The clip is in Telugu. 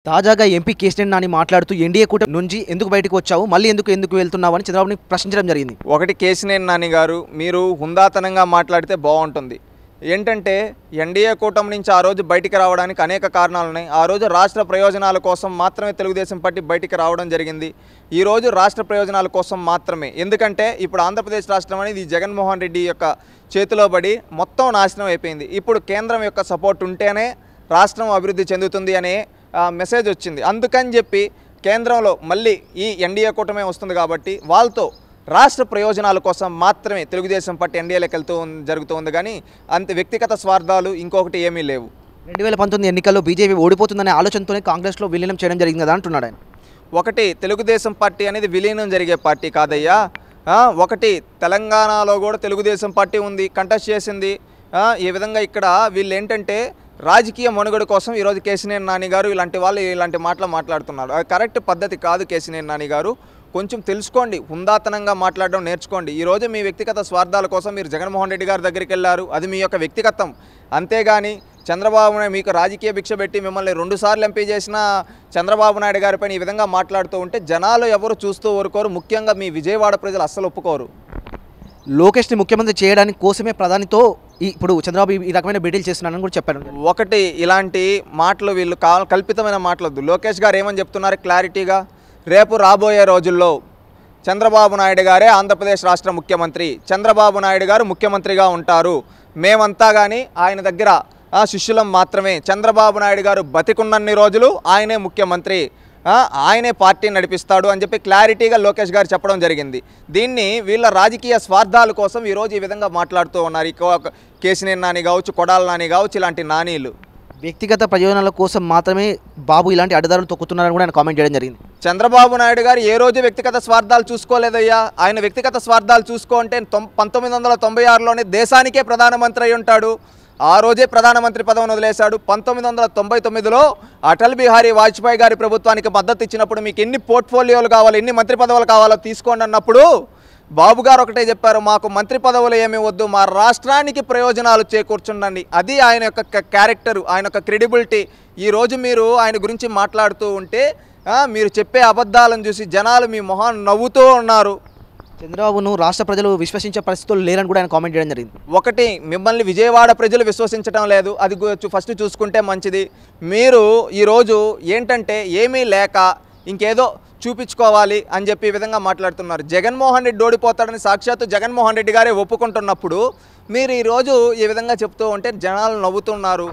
తాజాగా ఎంపీ కేశినేని నాని మాట్లాడుతూ ఎన్డీఏ కూటమి నుంచి ఎందుకు బయటకు వచ్చావు, మళ్ళీ ఎందుకు వెళ్తున్నావు అని చంద్రబాబుని ప్రశ్నించడం జరిగింది. ఒకటి కేశినేని నాని గారు, మీరు హుందాతనంగా మాట్లాడితే బాగుంటుంది. ఏంటంటే ఎన్డీఏ కూటమి నుంచి ఆ రోజు బయటికి రావడానికి అనేక కారణాలు ఉన్నాయి. ఆ రోజు రాష్ట్ర ప్రయోజనాల కోసం మాత్రమే తెలుగుదేశం పార్టీ బయటికి రావడం జరిగింది. ఈరోజు రాష్ట్ర ప్రయోజనాల కోసం మాత్రమే. ఎందుకంటే ఇప్పుడు ఆంధ్రప్రదేశ్ రాష్ట్రం అనేది జగన్మోహన్ రెడ్డి యొక్క చేతిలో పడి మొత్తం నాశనం అయిపోయింది. ఇప్పుడు కేంద్రం యొక్క సపోర్ట్ ఉంటేనే రాష్ట్రం అభివృద్ధి చెందుతుంది అనే మెసేజ్ వచ్చింది. అందుకని చెప్పి కేంద్రంలో మళ్ళీ ఈ ఎన్డీఏ కూటమే వస్తుంది కాబట్టి వాళ్ళతో రాష్ట్ర ప్రయోజనాల కోసం మాత్రమే తెలుగుదేశం పార్టీ ఎన్డీఏలోకి జరుగుతుంది. కానీ అంత వ్యక్తిగత స్వార్థాలు ఇంకొకటి ఏమీ లేవు. 2019 ఎన్నికల్లో బీజేపీ ఓడిపోతుందనే ఆలోచనతోనే కాంగ్రెస్లో విలీనం చేయడం జరిగింది కదా అంటున్నాడు ఆయన. ఒకటి తెలుగుదేశం పార్టీ అనేది విలీనం జరిగే పార్టీ కాదయ్యా. ఒకటి తెలంగాణలో కూడా తెలుగుదేశం పార్టీ ఉంది, కంటెస్ట్ చేసింది. ఈ విధంగా ఇక్కడ వీళ్ళు ఏంటంటే రాజకీయ మనుగడ కోసం ఈరోజు కేశినేని నాని గారు ఇలాంటి వాళ్ళు ఇలాంటి మాటలు మాట్లాడుతున్నారు. అది కరెక్ట్ పద్ధతి కాదు. కేశినేని నాని గారు కొంచెం తెలుసుకోండి, హుందాతనంగా మాట్లాడడం నేర్చుకోండి. ఈరోజు మీ వ్యక్తిగత స్వార్థాల కోసం మీరు జగన్మోహన్ రెడ్డి గారి దగ్గరికి వెళ్ళారు, అది మీ యొక్క వ్యక్తిగతం. అంతేగాని చంద్రబాబు మీకు రాజకీయ భిక్ష పెట్టి మిమ్మల్ని 2 సార్లు ఎంపీ చేసిన చంద్రబాబు నాయుడు గారిపైన ఈ విధంగా మాట్లాడుతూ ఉంటే జనాలు ఎవరు చూస్తూ ఊరుకోరు. ముఖ్యంగా మీ విజయవాడ ప్రజలు అస్సలు ఒప్పుకోరు. లోకేష్ని ముఖ్యమంత్రి చేయడానికి కోసమే ప్రధానితో ఇప్పుడు చంద్రబాబు ఈ రకమైన భేటీలు చేస్తున్నారని కూడా చెప్పారు. ఒకటి ఇలాంటి మాటలు వీళ్ళు కల్పితమైన మాటలొద్దు. లోకేష్ గారు ఏమని చెప్తున్నారు క్లారిటీగా, రేపు రాబోయే రోజుల్లో చంద్రబాబు నాయుడు గారే ఆంధ్రప్రదేశ్ రాష్ట్ర ముఖ్యమంత్రి, చంద్రబాబు నాయుడు గారు ముఖ్యమంత్రిగా ఉంటారు, మేమంతా కానీ ఆయన దగ్గర శిష్యులం మాత్రమే, చంద్రబాబు నాయుడు గారు బతికున్నన్ని రోజులు ఆయనే ముఖ్యమంత్రి, ఆయనే పార్టీ నడిపిస్తాడు అని చెప్పి క్లారిటీగా లోకేష్ గారు చెప్పడం జరిగింది. దీన్ని వీళ్ళ రాజకీయ స్వార్థాల కోసం ఈరోజు ఈ విధంగా మాట్లాడుతూ ఉన్నారు. కేశినేని నాని కావచ్చు, కొడాల నాని కావచ్చు, ఇలాంటి నానీలు వ్యక్తిగత ప్రయోజనాల కోసం మాత్రమే బాబు ఇలాంటి అడ్డదారులు తొక్కుతున్నారని కూడా ఆయన కామెంట్ చేయడం జరిగింది. చంద్రబాబు నాయుడు గారు ఏ రోజు వ్యక్తిగత స్వార్థాలు చూసుకోలేదయ్యా. ఆయన వ్యక్తిగత స్వార్థాలు చూసుకుంటే 1996లోనే దేశానికే ప్రధానమంత్రి అయి ఉంటాడు. ఆ రోజే ప్రధానమంత్రి పదవిని వదిలేశాడు. 1999లో అటల్ బిహారీ వాజ్పేయి గారి ప్రభుత్వానికి మద్దతు ఇచ్చినప్పుడు మీకు ఎన్ని పోర్ట్ఫోలియోలు కావాలి, ఎన్ని మంత్రి పదవులు కావాలో తీసుకోండి అన్నప్పుడు బాబు గారు ఒకటే చెప్పారు, మాకు మంత్రి పదవులు ఏమీ వద్దు, మా రాష్ట్రానికి ప్రయోజనాలు చేకూర్చుండండి. అది ఆయన యొక్క క్యారెక్టరు, ఆయన యొక్క క్రెడిబిలిటీ. ఈరోజు మీరు ఆయన గురించి మాట్లాడుతూ ఉంటే మీరు చెప్పే అబద్ధాలను చూసి జనాలు మీ మొహాన్ని నవ్వుతూ ఉన్నారు. చంద్రబాబును రాష్ట్ర ప్రజలు విశ్వసించే పరిస్థితులు లేరని కూడా ఆయన కామెంట్ చేయడం జరిగింది. ఒకటి మిమ్మల్ని విజయవాడ ప్రజలు విశ్వసించడం లేదు, అది ఫస్ట్ చూసుకుంటే మంచిది. మీరు ఈరోజు ఏంటంటే ఏమీ లేక ఇంకేదో చూపించుకోవాలి అని చెప్పి ఈ విధంగా మాట్లాడుతున్నారు. జగన్మోహన్ రెడ్డి ఓడిపోతాడని సాక్షాత్తు జగన్మోహన్ రెడ్డి గారే ఒప్పుకుంటున్నప్పుడు మీరు ఈరోజు ఈ విధంగా చెప్తూ ఉంటే జనాలు నవ్వుతున్నారు.